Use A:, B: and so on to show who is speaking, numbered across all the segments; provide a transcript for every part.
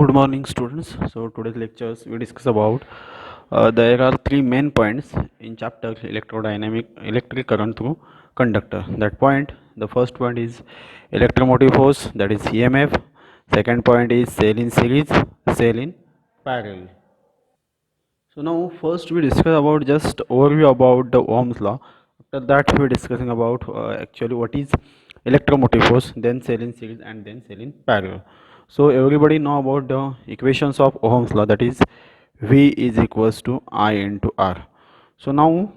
A: Good morning, students. So today's lectures we discuss about there are three main points in chapter electrodynamic electric current through conductor. That point, the first point is electromotive force, that is EMF. Second point is cell in series, cell in parallel. So now first we discuss about just overview about the Ohm's law. After that we are discussing about actually what is electromotive force, then cell in series and then cell in parallel. So everybody know about the equations of Ohm's law, that is V is equals to I into R. So now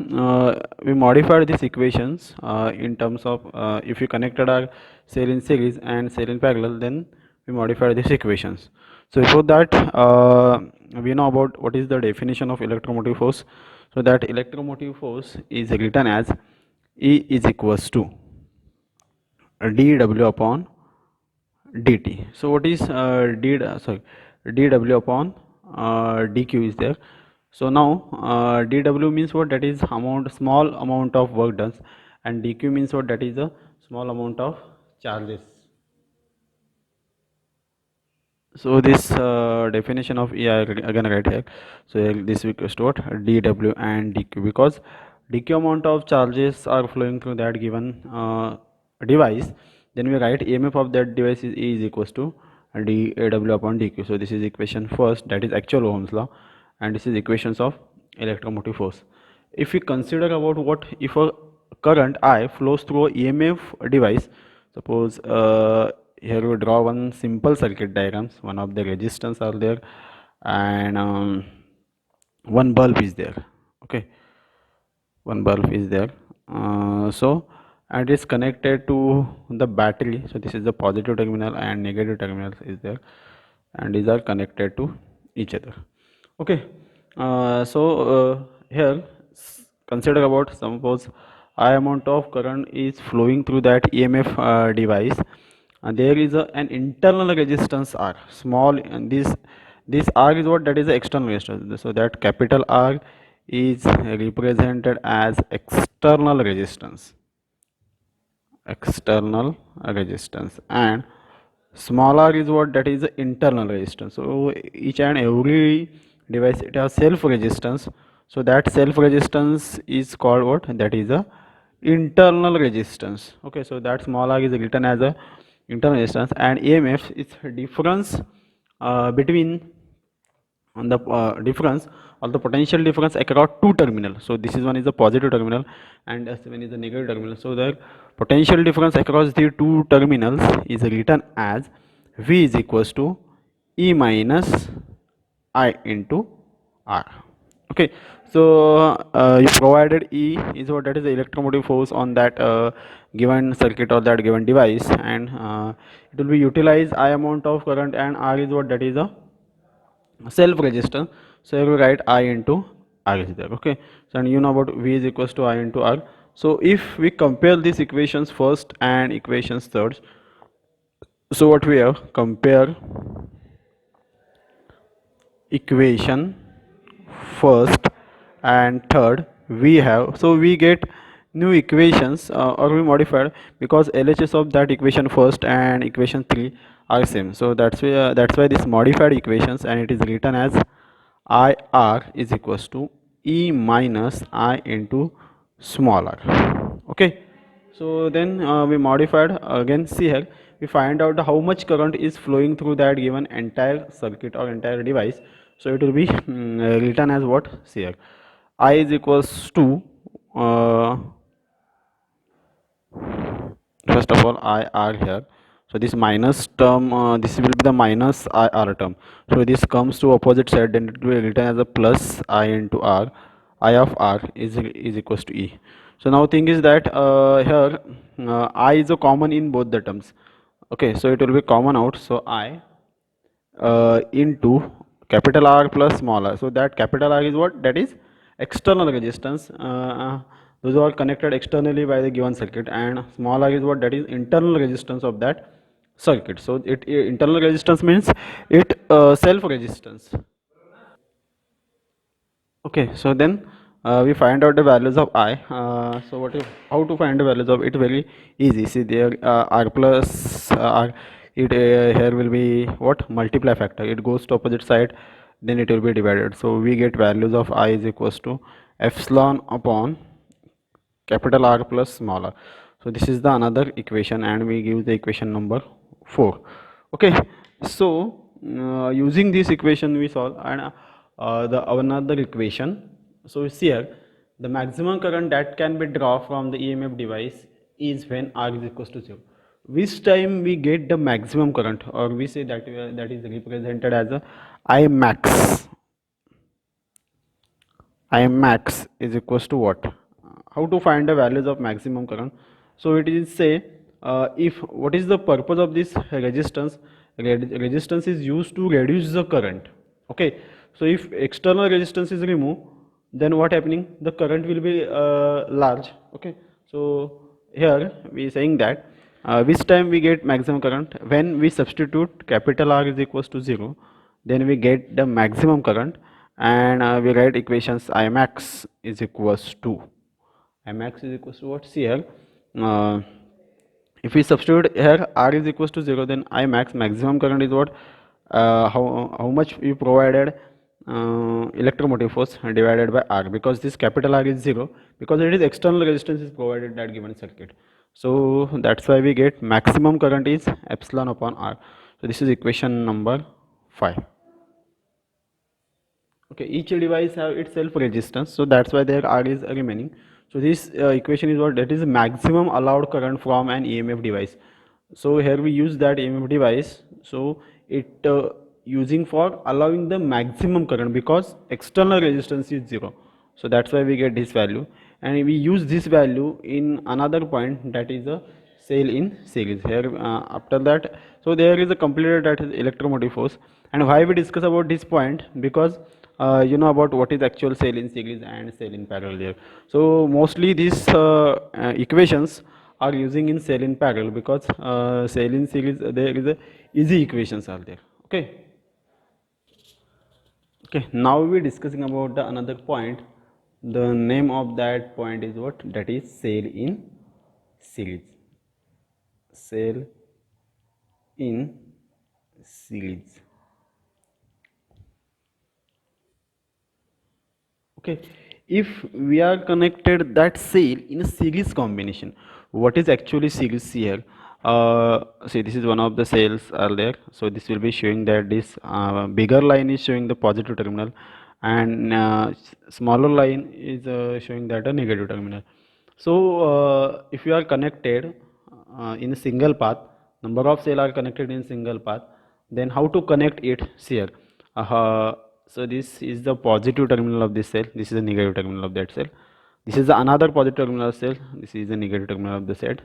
A: we modified these equations in terms of if we connected our cell in series and cell in parallel, then we modified these equations. So before that we know about what is the definition of electromotive force. So that electromotive force is written as E is equals to dW upon dt. So what is dW upon dq is there. So now dW means what, that is amount, small amount of work done, and dq means what, that is a small amount of charges. So this definition of E I again write here. So this equals to what, dW and dq, because dq amount of charges are flowing through that given device, then we write EMF of that device is E is equals to dW upon dq. So this is equation first, that is actual Ohm's law, and this is equations of electromotive force. If we consider about what if a current I flows through a EMF device, suppose here we draw one simple circuit diagrams. One of the resistance are there, and one bulb is there. Okay, one bulb is there. So and it's connected to the battery. So this is the positive terminal and negative terminal is there, and these are connected to each other. Okay, here consider about, suppose I amount of current is flowing through that EMF device, and there is an internal resistance R, small, and this R is what, that is the external resistance. So that capital R is represented as external resistance, and small r is what, that is the internal resistance. So each and every device it has self resistance. So that self resistance is called what, that is a internal resistance. Okay, so that small r is written as a internal resistance, and EMF is difference between on the difference or the potential difference across two terminals. So this is one is the positive terminal and this one is the negative terminal. So the potential difference across the two terminals is written as V is equals to E minus I into R. Okay, so you provided E is what, that is the electromotive force on that given circuit or that given device, and it will be utilized I amount of current, and R is what, that is a self resistance. So you will write I into R is there. Okay, so and you know about V is equals to I into R. So if we compare these equations first and equations third, so what we have, compare equation first and third, we have, so we get new equations or we modified, because LHS of that equation first and equation 3 are same. So that's why this modified equations, and it is written as IR is equals to E minus I into small r. Okay, so then we modified again. See here, we find out how much current is flowing through that given entire circuit or entire device. So it will be written as what, see here, I is equals to uh, first of all I r here. So this minus term, this will be the minus I r term. So this comes to opposite side, then it will be written as a plus I into R. I of R is equals to E. So now thing is that here I is a common in both the terms. Okay, so it will be common out. So I into capital R plus small r. So that capital R is what, that is external resistance. Those are connected externally by the given circuit, and small r is what, that is internal resistance of that circuit. So internal resistance means it self resistance. Okay, so then we find out the values of I. How to find the values of it, very easy. See there, R plus R it here will be what, multiply factor, it goes to opposite side, then it will be divided. So we get values of I is equals to epsilon upon capital R plus small r. So this is the another equation, and we give the equation number 4. Okay, so using this equation we solve, and the another equation. So see here, the maximum current that can be drawn from the EMF device is when R is equals to 0. Which time we get the maximum current, or we say that that is represented as a I max. I max is equals to what? How to find the values of maximum current? So it is say, if what is the purpose of this resistance? Resistance is used to reduce the current. Okay, so if external resistance is removed, then what happening? The current will be large. Okay, so here we saying that which time we get maximum current, when we substitute capital R is equals to 0, then we get the maximum current, and we write equations I max is equals to what? See here, uh, if we substitute here R is equals to 0, then I max, maximum current is what, how much we provided electromotive force divided by R, because this capital R is 0, because it is external resistance is provided that given circuit. So that's why we get maximum current is epsilon upon R. So this is equation number 5. Okay, each device have its self resistance, so that's why their R is remaining. So this equation is what, that is maximum allowed current from an EMF device. So here we use that EMF device, so it using for allowing the maximum current, because external resistance is 0. So that's why we get this value, and we use this value in another point, that is a cell in series. Here after that, so there is a completed, that is electromotive force. And why we discuss about this point, because you know about what is actual cell in series and cell in parallel there. So mostly these equations are using in cell in parallel, because cell in series there is a easy equations are there. Okay, okay, now we are discussing about the another point. The name of that point is what, that is cell in series. Cell in series. Okay, if we are connected that cell in a series combination, what is actually series here? See, this is one of the cells are there, so this will be showing that this bigger line is showing the positive terminal, and smaller line is showing that a negative terminal. So if you are connected in a single path, number of cell are connected in single path, then how to connect it? See here, so this is the positive terminal of this cell, this is the negative terminal of that cell, this is the another positive terminal of cell, this is the negative terminal of the cell,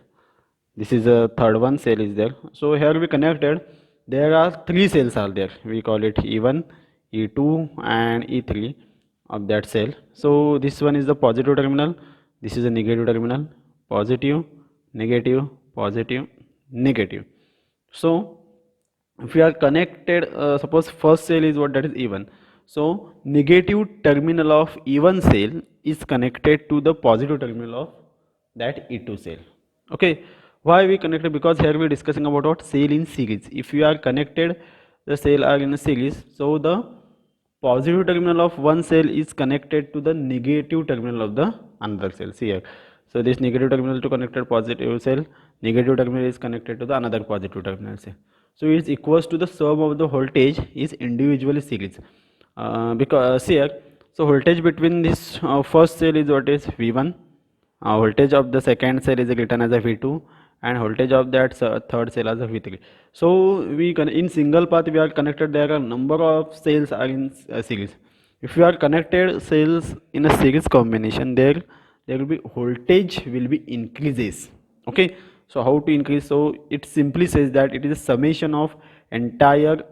A: this is a third one cell is there. So here we connected, there are 3 cells are there, we call it E1, E2 and E3 of that cell. So this one is the positive terminal, this is a negative terminal, positive, negative, positive, negative. So if we are connected, suppose first cell is what, that is E1, so negative terminal of E1 cell is connected to the positive terminal of that E2 cell. Okay, why we connected? Because here we are discussing about what, cell in series. If we are connected, the cell are in a series, so the positive terminal of one cell is connected to the negative terminal of the another cell. See here, so this negative terminal to connected positive cell, negative terminal is connected to the another positive terminal cell. So it is equals to the sum of the voltage is individually series. Because see here, so voltage between this first cell is what, is V1, voltage of the second cell is written as a V2, and voltage of that third cell as a V3. So we can, in single path we are connected, there are number of cells are in series. If you are connected cells in a series combination, there will be voltage will be increases. Okay, so how to increase? So it simply says that it is a summation of entire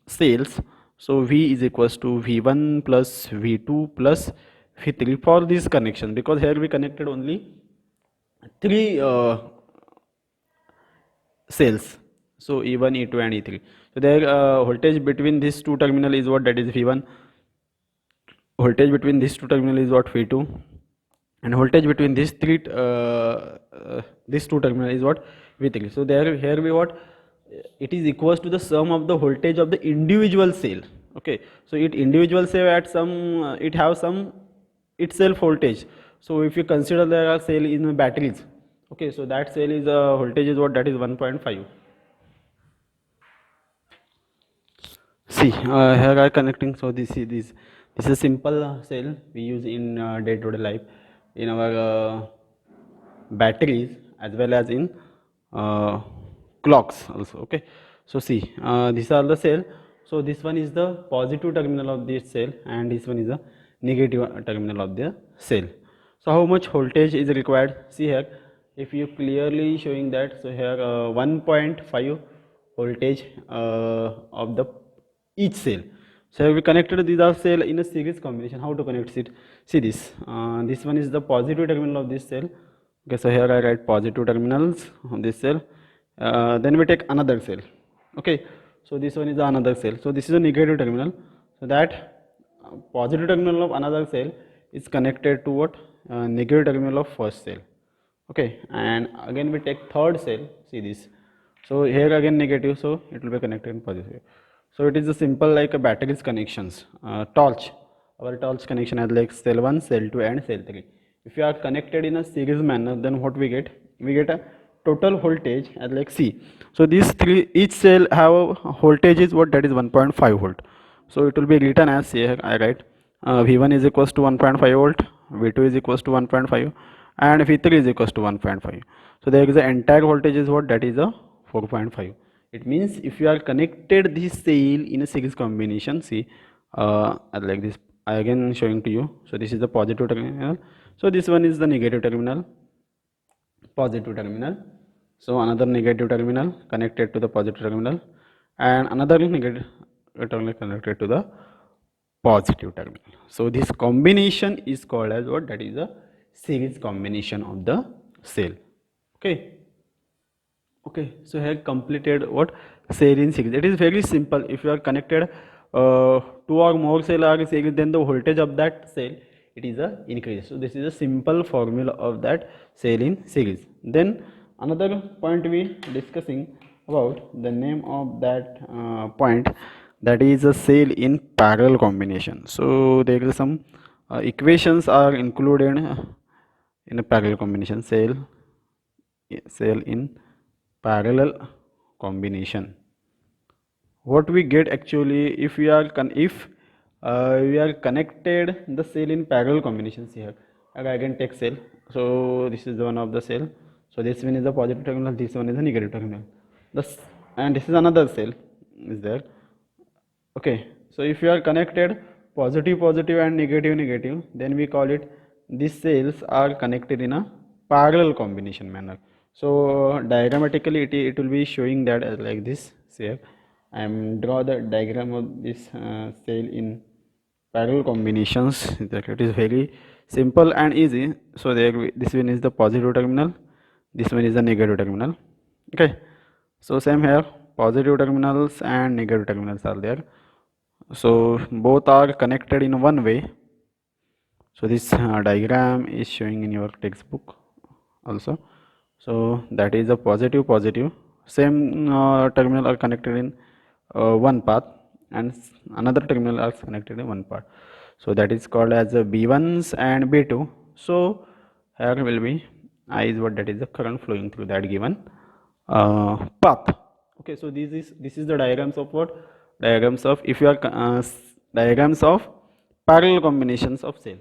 A: cells. So V is equals to V1 plus V2 plus V3 for this connection, because here we connected only 3 cells, so E1, E2 and E3. So their voltage between these two terminal is what, that is V1, voltage between these two terminal is what, V2, and voltage between these two terminal is what, V3. So there here we what, it is equals to the sum of the voltage of the individual cell. Okay, so it individual cell at some it have some itself voltage. So if you consider there are cell in batteries, okay, so that cell is voltage is what, that is 1.5. See, here are connecting. So this is a simple cell we use in day-to-day life in our batteries as well as in uh, clocks also. Okay, so see, these are the cell. So this one is the positive terminal of this cell and this one is the negative terminal of the cell. So how much voltage is required? See here, if you clearly showing that, so here 1.5 voltage of the each cell. So we connected these are cell in a series combination. How to connect it? See this. This one is the positive terminal of this cell. Okay, so here I write positive terminals on this cell. Then we take another cell. Okay, so this one is another cell. So this is a negative terminal. So that positive terminal of another cell is connected to what? Negative terminal of first cell. Okay, and again we take third cell. See this. So here again negative, so it will be connected in positive. So it is a simple like a batteries connections. Torch, our torch connection as like cell 1, cell 2 and cell 3. If you are connected in a series manner, then what we get? We get a total voltage as like C. So these three, each cell have a voltage is what, that is 1.5 volt. So it will be written as here I write V1 is equals to 1.5 volt, V2 is equals to 1.5 and V3 is equals to 1.5. So there is the entire voltage is what, that is a 4.5. It means if you are connected this cell in a series combination, see like this, I again showing to you. So this is the positive terminal, so this one is the negative terminal, positive terminal. So another negative terminal connected to the positive terminal and another negative terminal connected to the positive terminal. So this combination is called as what, that is a series combination of the cell. Okay. Okay, so here completed what, cell in series. It is very simple. If you are connected two or more cell are series, then the voltage of that cell, it is a increase. So this is a simple formula of that cell in series. Then another point we discussing about the name of that point, that is a cell in parallel combination. So there is some equations are included in a parallel combination, cell in parallel combination. What we get actually, if we are we are connected the cell in parallel combinations here. I can take cell. So this is the one of the cell. So this one is the positive terminal, this one is the negative terminal. And this is another cell is there. Okay, so if you are connected positive positive and negative negative, then we call it, these cells are connected in a parallel combination manner. So diagrammatically it will be showing that as like this. Here I am draw the diagram of this cell in parallel combinations. It is very simple and easy. So there, this one is the positive terminal, this one is the negative terminal. Okay, so same here, positive terminals and negative terminals are there. So both are connected in one way. So this diagram is showing in your textbook also. So that is a positive positive, same terminal are connected in one path and another terminal are connected in one path. So that is called as a B1s and B2. So here will be I is what, that is the current flowing through that given path. Okay, so this is the diagrams of what, diagrams of, if you are diagrams of parallel combinations of cell.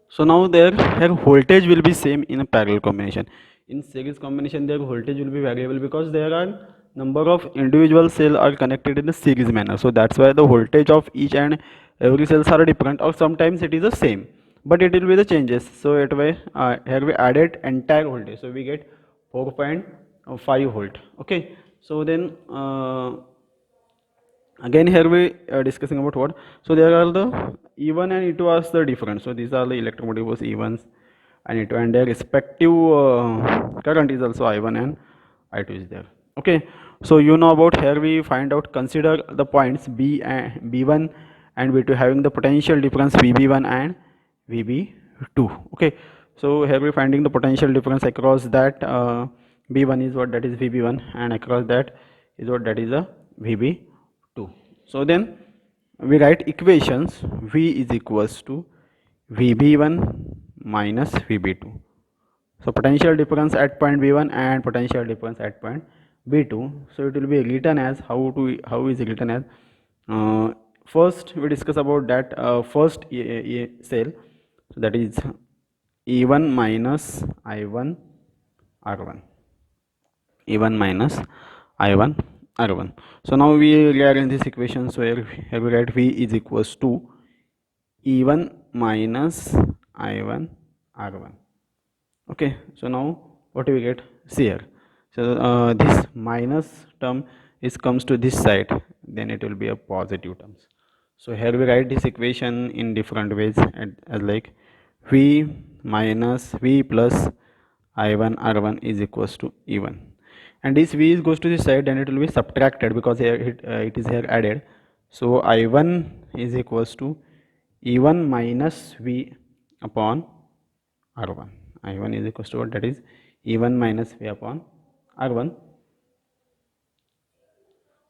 A: So now their voltage will be same in a parallel combination. In series combination their voltage will be variable because there are number of individual cells are connected in a series manner. So that's why the voltage of each and every cells are different, or sometimes it is the same, but it will be the changes. So it way here we added entire voltage, so we get 4.5 volt. Okay, so then again here we are discussing about what, so there are the E1 and E2 are the different. So these are the electromotive force E1s and E2, and their respective current is also I1 and I2 is there. Okay, so you know about, here we find out, consider the points B and B1 and B2 having the potential difference VB1 and VB2. Okay, so here we finding the potential difference across that b1 is what, that is vb1, and across that is what, that is a vb2. So then we write equations. V is equals to vb1 minus vb2. So potential difference at point b1 and potential difference at point b2. So it will be written as how is it written as, first we discuss about that first cell, so that is e1 minus i1 r1, e1 minus i1 r1. So now we rearrange this equation. So here we write v is equals to e1 minus i1 r1. Okay, so now what do we get? See here, so this minus term is comes to this side, then it will be a positive terms. So here we write this equation in different ways, as like v minus v plus i1 r1 is equals to e1, and this v is goes to this side, then it will be subtracted because here it is here added. So i1 is equals to e1 minus v upon r1. I1 is equals to what, that is e1 minus v upon r1.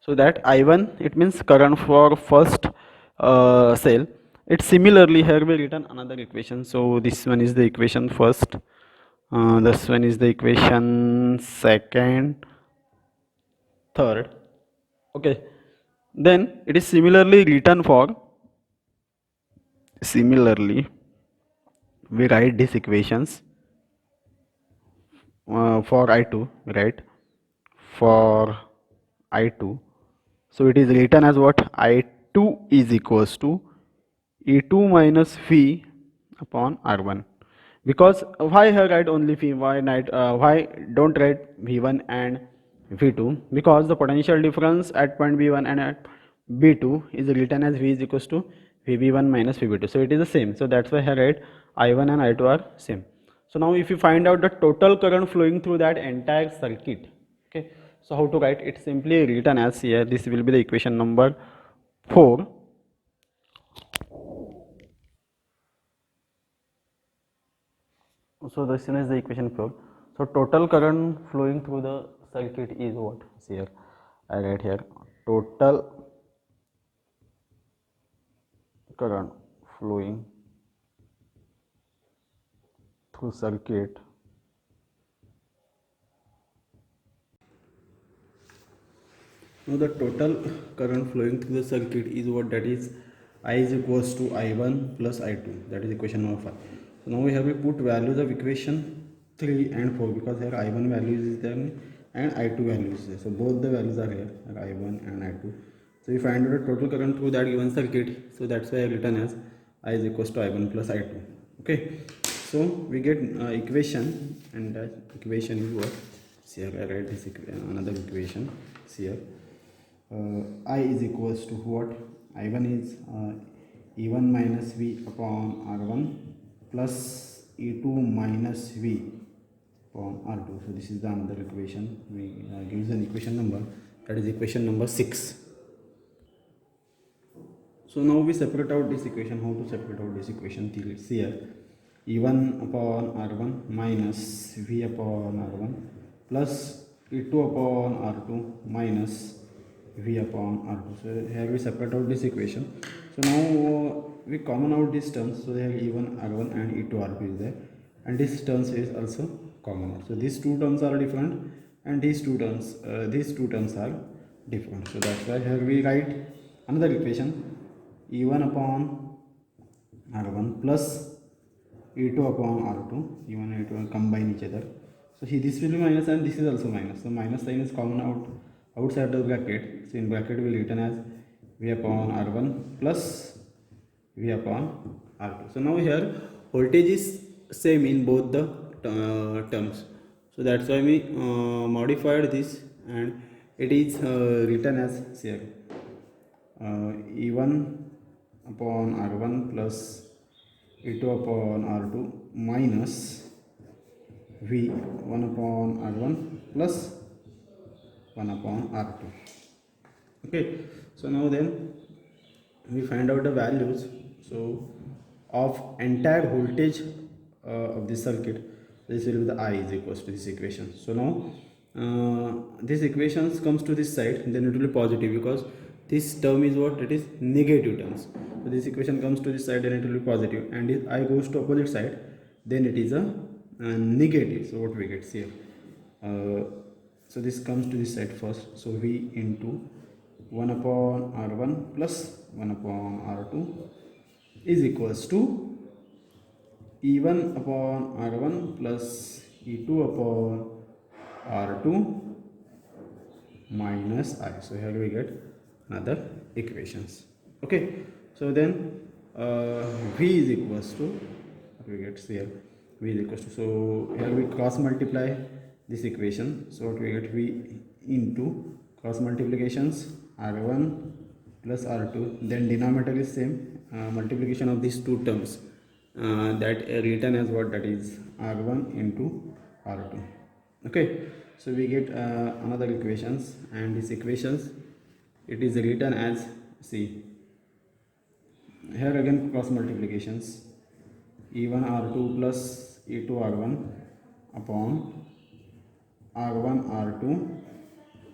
A: So that I1, it means current for first cell. It similarly here we written another equation. So this one is the equation first, this one is the equation second, third. Okay, then it is similarly written for, similarly we write these equations for I2, right? For I2, so it is written as what, I2 is equals to E2 minus V upon R1. Because why here write only V, why don't write V1 and V2? Because the potential difference at point B1 and at B2 is written as V is equals to VB1 minus VB2. So it is the same. So that's why here write I1 and I2 are same. So now if you find out the total current flowing through that entire circuit, okay, so how to write it? Simply written as here, this will be the equation number 4. So this is the equation 4. So total current flowing through the circuit is what? See here, I write here total current flowing through circuit Now the total current flowing through the circuit is what, that is I is equals to I1 plus I2, that is equation number 5. So now we have to put values of equation 3 and 4, because here I1 value is there and I2 value is there. So both the values are here, I1 and I2. So we find out the total current through that given circuit. So that's why I written as I is equals to I1 plus I2. Okay, so we get equation, and that equation is what? See here, I write this another equation. See here, I is equals to what? I1 is E1 minus V upon R1 plus E2 minus V upon R2. So this is the another equation. We gives an equation number, that is equation number 6. So now we separate out this equation. How to separate out this equation? See here, E1 upon R1 minus V upon R1 plus E2 upon R2 minus V upon R2. So here we separate out this equation. So now we common out these terms. So here E1 R1 and E2 R2 is there, and this terms is also common out. So these two terms are different, and these two terms are different. So that's why here we write another equation, E1 upon R1 plus E2 upon R2. E1 and E2 will combine each other. So here this will be minus and this is also minus. So minus sign is common out outside the bracket. So in bracket we will written as V upon R1 plus V upon R2. So now here voltage is same in both the terms. So that's why we modified this, and it is written as here E1 upon R1 plus E2 upon R2 minus V1 upon R1 plus 1 upon R2. Okay, so now then we find out the values so of entire voltage of this circuit. This will be the I is equals to this equation. So now this equations comes to this side, then it will be positive, because this term is what, it is negative terms. So this equation comes to this side, then it will be positive, and if I goes to opposite side, then it is a negative. So what we get here, so this comes to this side first, so v into 1 upon r1 plus 1 upon r2 is equals to e1 upon r1 plus e2 upon r2 minus I. So here we get another equations. Okay, so then v is equals to, what we get here, v is equals to, so here we cross multiply this equation. So what we get, v into cross multiplications r1 plus r2, then denominator is same, multiplication of these two terms, that written as what, that is r1 into r2. Okay, so we get another equations, and these equations, it is written as, see here again cross multiplications, e1 r2 plus e2 r1 upon r1 r2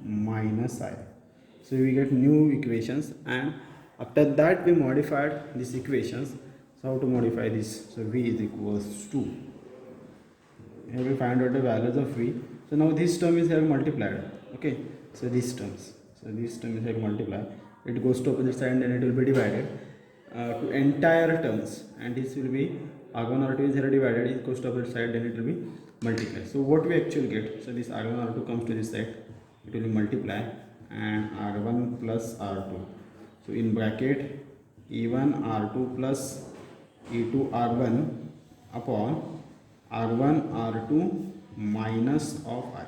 A: minus I. So we get new equations, and after that we modified these equations. So how to modify this? So v is equals to, here we find out the values of v. So now this term is here multiplied. Okay, so this term is here multiplied, it goes to opposite side, and then it will be divided to entire terms, and this will be r1 r2 is here divided, it goes to opposite side, then it will be multiplied. So what we actually get, so this r1 r2 comes to this side, it will be multiply, and r1 plus r2, so in bracket e1 r2 plus e2 r1 upon r1 r2 minus of I.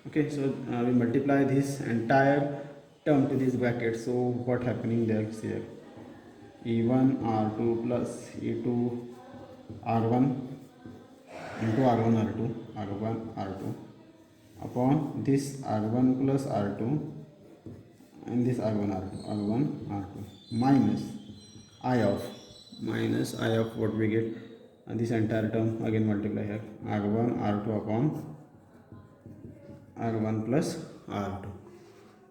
A: Okay, so we multiply this entire term to this bracket. So what happening there is here, e1 r2 plus e2 r1 into r1 r2 upon this r1 plus r2 and this r1 r2 minus I of what we get, and this entire term again multiply here, r1 r2 upon r1 plus r2.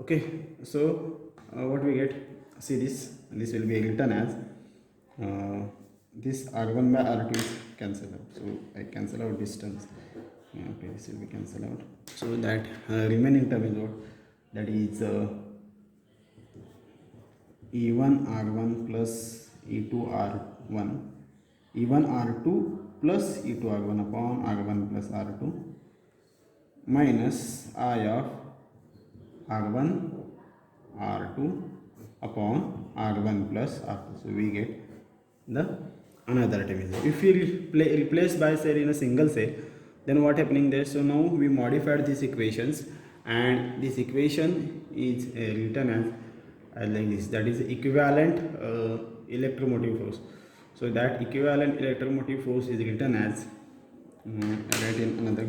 A: Okay, so what we get, see this will be written as this r1 by r2 is cancelled out, so I cancel out this terms. Okay, this will be cancelled out, so that remaining term is what, that is e1 r1 plus e2 r1, e1 r2 plus e2 r1 upon r1 plus r2 minus I of r1 r2 upon r1 plus r2. So we get the another term. If we replace by cell in a single cell, then what happening there? So now we modified these equations, and this equation is written as like this, that is equivalent electromotive force. So that equivalent electromotive force is written as write in another.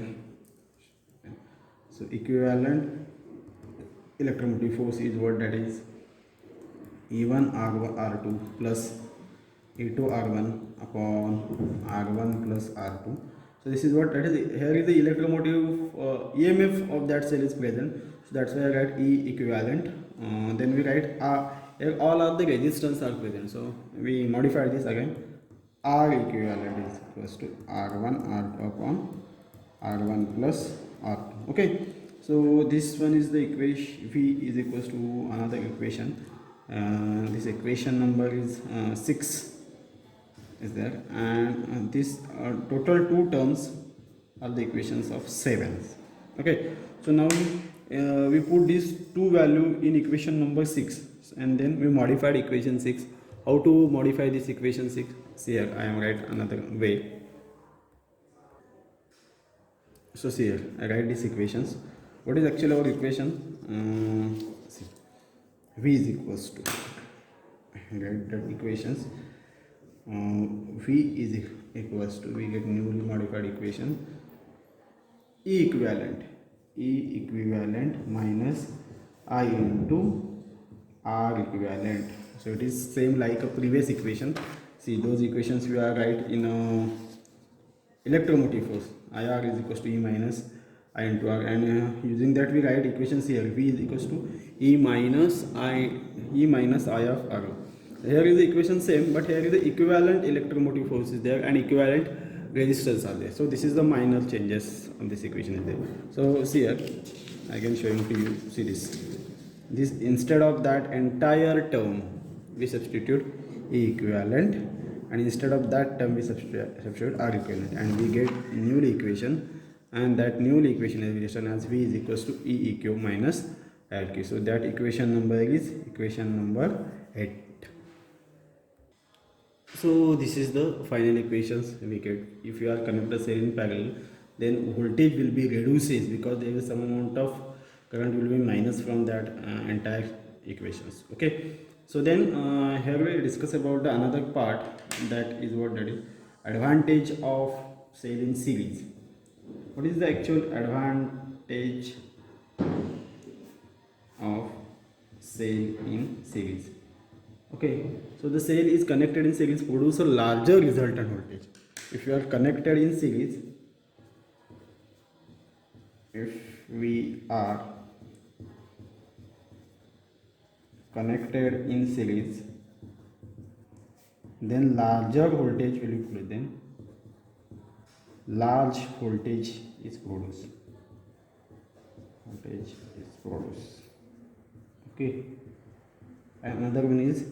A: So equivalent electromotive force is what, that is e1 r2 plus e2 r1 upon r1 plus r2. So this is what, that is, here is the electromotive EMF of that cell is present. So that's why I write E equivalent. Then we write all of the resistance are present. So we modify this again. R equivalent is equals to R1 R2 upon R1 plus R2. Okay. So this one is the equation. V is equals to another equation. This equation number is 6 is there, and this total two terms are the equations of 7. Okay, so now we put these two value in equation number 6, and then we modified equation 6. How to modify this equation 6? See here, I am write another way. So see here, I write these equations. What is actually our equation? See, V is equals to, I write that equations. V is equals to, we get newly modified equation, E equivalent minus I into R equivalent. So it is same like a previous equation. See, those equations we are write in electromotive force. IR is equals to E minus I into R, and using that we write equations here. V is equals to E minus I of R. Here is the equation same, but here is the equivalent electromotive force is there and equivalent resistors are there. So this is the minor changes of this equation is there. So see here, I can show to you. See this instead of that entire term we substitute E equivalent, and instead of that term we substitute R equivalent, and we get new equation, and that new equation is written as V is equals to E eq minus LQ. So that equation number is equation number 8. So this is the final equations we get. If you are connected the cell in parallel, then voltage will be reduces because there is some amount of current will be minus from that entire equations. Okay, so then here we discuss about the another part, that is what, that is advantage of cell in series. What is the actual advantage of cell in series? Okay, so the cell is connected in series produce a larger resultant voltage. If you are connected in series, if we are connected in series, then larger voltage will be produced. Then large voltage is produced. Voltage is produced. Okay. Another one is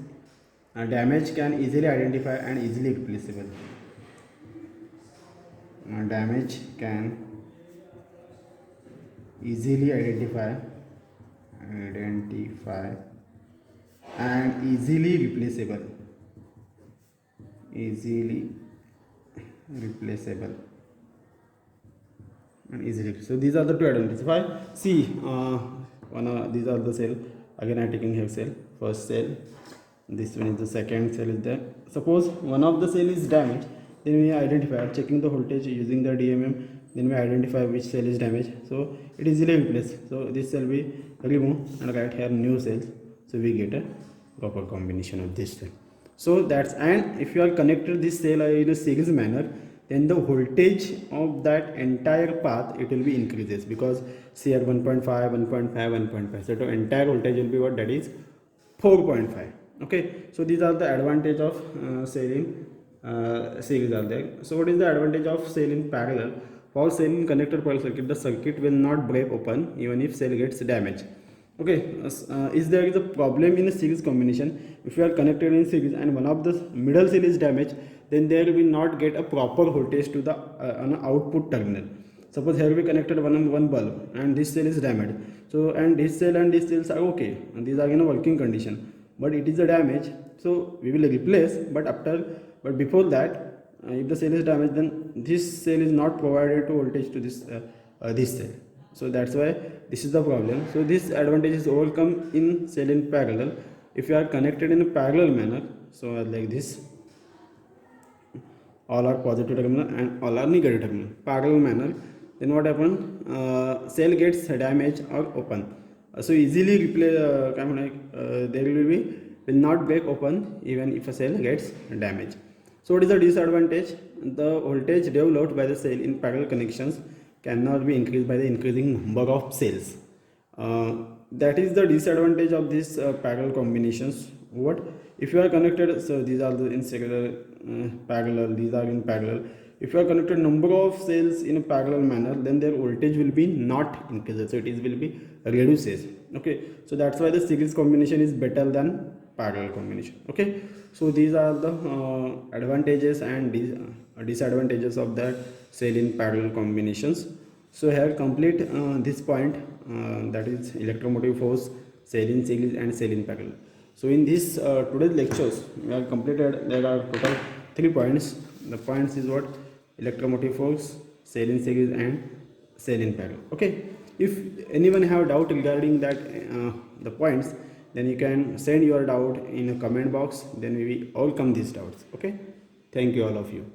A: damage can easily identify and easily replaceable. Damage can easily identify and easily replaceable. And easily. So these are the two advantages. Why? See, these are the cell. Again I am taking here cell, first cell, this one is the second cell is there. Suppose one of the cell is damaged, then we identify, checking the voltage using the DMM, then we identify which cell is damaged, so it is easily replaced. So this cell we remove and write here new cells, so we get a proper combination of this cell. So that's, and if you are connected this cell in a series manner, then the voltage of that entire path, it will be increases, because CR 1.5, 1.5, 1.5. So the entire voltage will be what, that is 4.5. Okay, so these are the advantage of cell in series are there. So what is the advantage of cell in parallel? For cell in connected parallel circuit, the circuit will not break open even if cell gets damaged. Okay, is there is a problem in a series combination? If you are connected in series and one of the middle cell is damaged, then there will not get a proper voltage to the output terminal. Suppose here we connected one bulb and this cell is damaged. So, and this cell and this cells are okay, and these are in a working condition, but it is a damage. So we will replace, but before that, if the cell is damaged, then this cell is not provided to voltage to this cell. So that's why this is the problem. So this advantage is overcome in cell in parallel. If you are connected in a parallel manner, so like this, all are positive terminal and all are negative terminal, parallel manner, then what happens? Cell gets damaged or open. So easily replace. There will not break open even if a cell gets damaged. So what is the disadvantage? The voltage developed by the cell in parallel connections cannot be increased by the increasing number of cells. That is the disadvantage of these parallel combinations. What if you are connected? So these are the in secular parallel, these are in parallel. If you are connected number of cells in a parallel manner, then their voltage will be not increases, so it is will be reduces. Okay, so that's why the series combination is better than parallel combination. Okay, so these are the advantages and disadvantages of that cell in parallel combinations. So here complete this point, that is electromotive force, cell in series and cell in parallel. So in this today's lectures we have completed. There are total 3 points. The points is what? Electromotive force, cell in series and cell in parallel. Okay, if anyone have doubt regarding that the points, then you can send your doubt in a comment box, then we will overcome these doubts. Okay, thank you all of you.